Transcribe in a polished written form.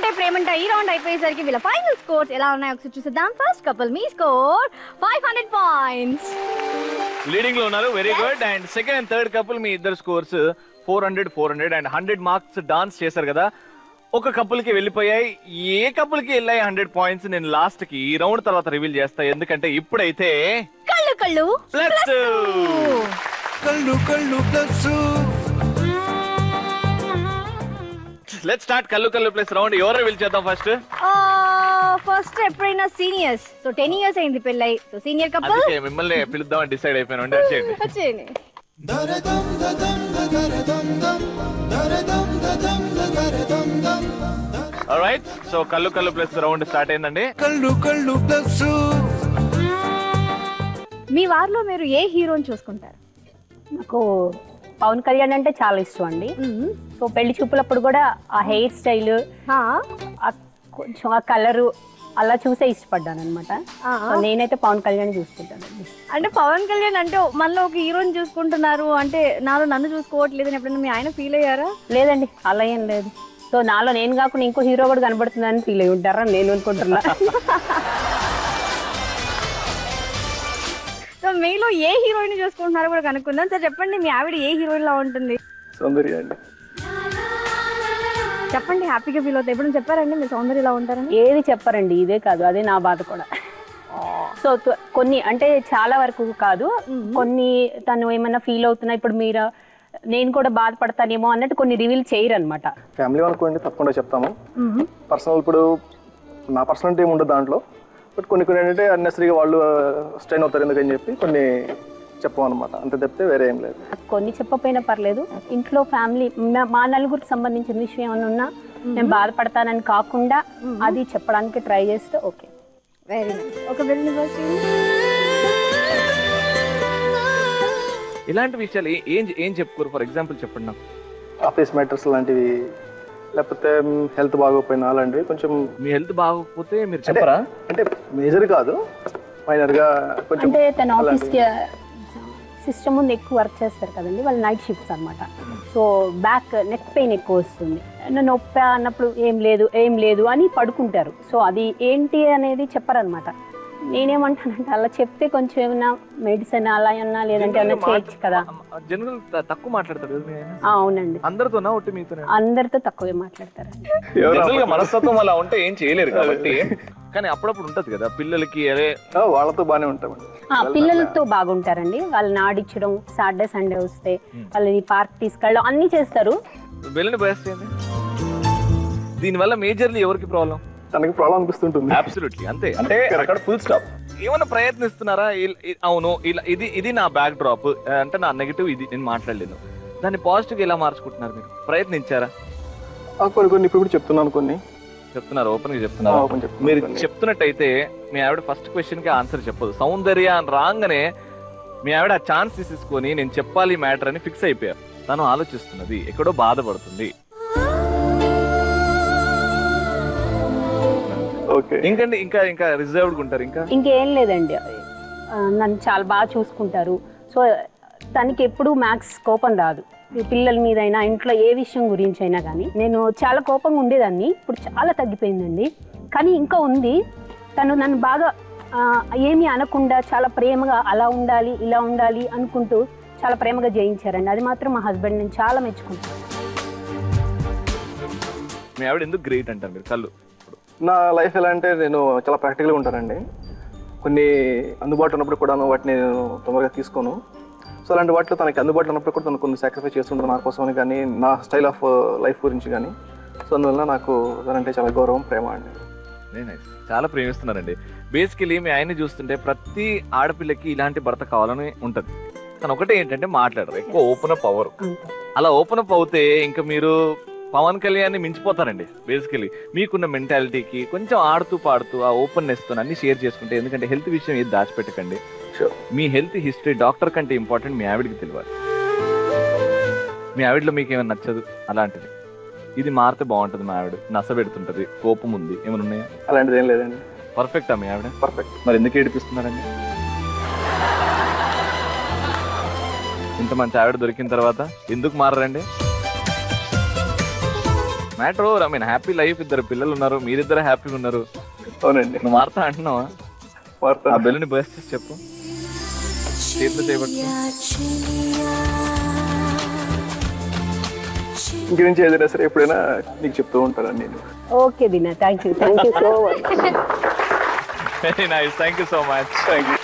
ప్రేమంటే ప్రేమంట ఈ రౌండ్ అయిపోయేసరికి వీళ్ళ ఫైనల్ స్కోర్స్ ఎలా ఉన్నాయో ఒకసారి చూసేద్దాం. ఫస్ట్ కపుల్ మీ స్కోర్ 500 పాయింట్స్ లీడింగ్ లో ఉన్నారు. Very good. And second and third couple మీ ఇద్దరు స్కోర్స్ 400 అండ్ 100 మార్క్స్ డాన్స్ చేశారు కదా. ఒక కపుల్ కి వెళ్ళిపోయాయి. ఏ కపుల్ కి వెళ్ళాయి 100 పాయింట్స్ నేను లాస్ట్ కి ఈ రౌండ్ తర్వాత రివీల్ చేస్తా. ఎందుకంటే ఇప్పుడైతే కళ్ళు కళ్ళు ప్లస్ కళ్ళు కళ్ళు ప్లస్. లెట్స్ స్టార్ట్ కళ్ళు కళ్ళు ప్లస్ రౌండ్. ఎవరు రివీల్ చేద్దాం ఫస్ట్? ఫస్ట్ ఎప్పుడైనా సీనియర్స్. సో 10 years అయింది పెళ్ళై. So senior couple. అందుకే మిమ్మల్ని పిలుద్దామని డిసైడ్ అయిపోయాను. వచ్చేయండి. ఆల్రైట్. సో కళ్ళు కళ్ళు ప్లస్ రౌండ్ స్టార్ట్ అయిందండి. కళ్ళు కళ్ళు ప్లస్. మీ వారిలో మీరు ఏ హీరోని చూసుకుంటారు? నాకు పవన్ కళ్యాణ్ అంటే చాలా ఇష్టం అండి. సో పెళ్లి చూపులప్పుడు కూడా ఆ హెయిర్ స్టైల్, కొంచెం ఆ కలరు అలా చూసే ఇష్టపడ్డాను అనమాట. నేనైతే పవన్ కళ్యాణ్ చూసుకుంటానండి. అంటే పవన్ కళ్యాణ్ అంటే మనలో ఒక హీరోని చూసుకుంటున్నారు అంటే నాలో నన్ను చూసుకోవట్లేదు ఎప్పుడైనా మీ ఆయన ఫీల్ అయ్యారా? లేదండి, అలా ఏం లేదు. సో నాలో నేను కాకుండా ఇంకో హీరో కూడా కనబడుతుందని ఫీల్ అయ్యి ఉంటారా నేను అనుకుంటున్నా. సో మీలో ఏ హీరోయిన్ చూసుకుంటున్నారో కూడా కనుక్కుందాం. సార్ చెప్పండి, మీ ఆవిడ ఏ హీరోయిన్ లా ఉంటుంది? సౌందర్య అండి. చెప్పండి, హ్యాపీగా ఫీల్ అవుతాయి. ఎప్పుడు చెప్పారండి మీరు సౌందర్య ఇలా ఉంటారని? ఏది చెప్పారండి, ఇదే కాదు అదే నా బాధ కూడా. సో కొన్ని అంటే చాలా వరకు కాదు, కొన్ని తను ఏమన్నా ఫీల్ అవుతున్నా ఇప్పుడు మీరు నేను కూడా బాధపడతానేమో అన్నట్టు కొన్ని రివీల్ చేయరు అనమాట. ఫ్యామిలీ అనుకోండి తప్పకుండా చెప్తాము. పర్సనల్ ఇప్పుడు నా పర్సనాలిటీ ఏమి ఉండదు దాంట్లో. బట్ కొన్ని కొన్ని ఏంటంటే అన్నెసరీగా వాళ్ళు స్ట్రెయిన్ అవుతారు ఎందుకని చెప్పి కొన్ని చెప్పమన్నమాట. అంత తప్పితే వేరే ఏం లేదు. కొన్ని చెప్పకపోయినా పర్లేదు. ఇంట్లో ఫ్యామిలీ మా నలుగురికి సంబంధించిన విషయం ఏమైనా ఉన్నా నేను బాధపడతానని కాకుండా అది చెప్పడానికి ట్రై చేస్తే ఓకే. Very nice. ఒక వెళ్ళి ఇలాంటి విషయాలు ఏం చెప్పుకోరు? ఫర్ ఎగ్జాంపుల్ చెప్పండి నాకు. ఆఫీస్ మ్యాటర్స్ లాంటివి, లేకపోతే హెల్త్ బాగోకపోయినా అలాంటివి. కొంచెం మీ హెల్త్ బాగోకపోతే మీరు చెప్పరా? అంటే మేజర్ కాదు, మైనర్ గా కొంచెం. అంటే తన ఆఫీస్ సిస్టమ్ ముందు ఎక్కువ వర్క్ చేస్తారు కదండి, వాళ్ళు నైట్ షిఫ్ట్స్ అనమాట. సో బ్యాక్ నెక్ పెయిన్ ఎక్కువ వస్తుంది. నొప్పి అన్నప్పుడు ఏం లేదు అని పడుకుంటారు. సో అది ఏంటి అనేది చెప్పరనమాట. నేనేమంటానంటే అలా చెప్తే కొంచెం ఏమైనా మెడిసిన్ అలా ఏమన్నా లేదంటే ఏమన్నా చేయొచ్చు కదా. జనరల్ తక్కువ మాట్లాడతారు. అవునండి, అందరితోనా ఒట్టి మీతోనే? అందరితో తక్కువే మాట్లాడతారండి. మనస్తత్వం అలా ఉంటే ఏం చేయలేరు కాబట్టి. కానీ అప్పుడప్పుడు ఉంటది కదా పిల్లలకి, అరే వాళ్ళతో బాగానే ఉంటామండి. పిల్లలతో బాగుంటారండి. వాళ్ళని ఆడించడం, సాటర్డే సండే వస్తే వాళ్ళని పార్క్ తీసుకెళ్ళడం అన్ని చేస్తారు. వెళ్ళని బయస్టేంది. దీనివల్ల మేజర్లీ ఎవరికి ప్రాబ్లం? తనకి ప్రాబ్లం అనిపిస్తుంటుంది. అబ్సల్యూట్లీ అంతే. అంటే అక్కడ ఫుల్ స్టాప్. ఏమన్నా ప్రయత్నిస్తున్నారా? అవును ఇలా ఇది నా బ్యాక్ డ్రాప్ అంటే నా నెగిటివ్, ఇది నేను మాట్లాడలేను, దాన్ని పాజిటివ్ ఎలా మార్చుకుంటున్నారు మీరు? ప్రయత్నించారా? కొన్ని ఇప్పుడు చెప్తున్నాను, కొన్ని చెప్తున్నారు, ఓపెన్ గా చెప్తున్నారు. మీరు చెప్తున్నట్టయితే మీ ఆవిడ ఫస్ట్ క్వశ్చన్ కి ఆన్సర్ చెప్పదు. సౌందర్య అని రాగానే మీ ఆవిడ ఆ ఛాన్స్ తీసుకొని నేను చెప్పాలి మ్యాటర్ అని ఫిక్స్ అయిపోయారు. తను ఆలోచిస్తున్నది, ఎక్కడో బాధపడుతుంది. ఇంకండి ఇంకా రిజర్వ్డ్ ఉంటారు. ఇంకేం లేదండి, నన్ను చాలా బాగా చూసుకుంటారు. సో తనకి ఎప్పుడు మ్యాక్స్ కోపం రాదు. పిల్లల మీద అయినా ఇంట్లో ఏ విషయం గురించి అయినా కానీ. నేను చాలా కోపంగా ఉండేదాన్ని, ఇప్పుడు చాలా తగ్గిపోయిందండి. కానీ ఇంకా ఉంది. తను నన్ను బాగా ఏమీ అనకుండా చాలా ప్రేమగా అలా ఉండాలి ఇలా ఉండాలి అనుకుంటూ చాలా ప్రేమగా జయించారండి. అది మాత్రం మా హస్బెండ్ నేను చాలా మెచ్చుకుంటాను. మీ ఆవిడ ఎందుకు గ్రేట్ అంటారు మీరు? కళ్ళు నా లైఫ్ ఎలా అంటే నేను చాలా ప్రాక్టికల్గా ఉంటానండి. కొన్ని అందుబాటులో ఉన్నప్పుడు కూడా వాటిని నేను తొందరగా తీసుకోను. సో అలాంటి వాటిలో తనకి అందుబాటులో ఉన్నప్పుడు కూడా తను కొన్ని సాక్రిఫైస్ చేస్తుంటాను నా కోసమని కానీ, నా స్టైల్ ఆఫ్ లైఫ్ గురించి కానీ. సో అందువల్ల నాకు తనంటే చాలా గౌరవం, ప్రేమ అండి. చాలా ప్రేమిస్తున్నారండి. బేసికలీ మీ ఆయన్ని చూస్తుంటే ప్రతి ఆడపిల్లకి ఇలాంటి భర్త కావాలని ఉంటది. తను ఒకటే ఏంటంటే మాట్లాడరు, ఎక్కువ ఓపెన్ అప్ అవ్వరు. అలా ఓపెన్ అప్ అవుతే ఇంకా మీరు పవన్ కళ్యాణ్ మించిపోతారండి. బేసికలీ మీకున్న మెంటాలిటీకి కొంచెం ఆడుతూ పాడుతూ ఆ ఓపెన్నెస్ తో అన్ని షేర్ చేసుకుంటే, ఎందుకంటే హెల్త్ విషయం ఏది దాచిపెట్టకండి. మీ హెల్త్ హిస్టరీ డాక్టర్ కంటే ఇంపార్టెంట్ మీ ఆవిడకి తెలియాలి. మీ ఆవిడలో మీకు ఏమైనా నచ్చదు అలాంటిది, ఇది మారితే బాగుంటుంది. మా ఆవిడ నస పెడుతుంటది, కోపం ఉంది, ఏమైనా ఉన్నాయా? అలాంటిది ఏం లేదండి. పర్ఫెక్టా మీ ఆవిడ? పర్ఫెక్ట్. మరి ఎందుకు ఏడిపిస్తున్నారండి? ఇంత మంచి ఆవిడ దొరికిన తర్వాత ఎందుకు మారండి? Matter I mean happy life, ఇద్దరు పిల్లలు ఉన్నారు, మీరిద్దరు హ్యాపీగా ఉన్నారు. అవునండి. నువ్వు వార్త అంటున్నావా? ఆ బెల్లుని బస్ చేసి చెప్పు. చేతిలో చేయబట్టు. ఇంకేం ఏదైనా సరే ఎప్పుడైనా నీకు చెప్తూ ఉంటానండి నేను. Okay Dina, thank you so much. Very nice, thank you so much. Thank you.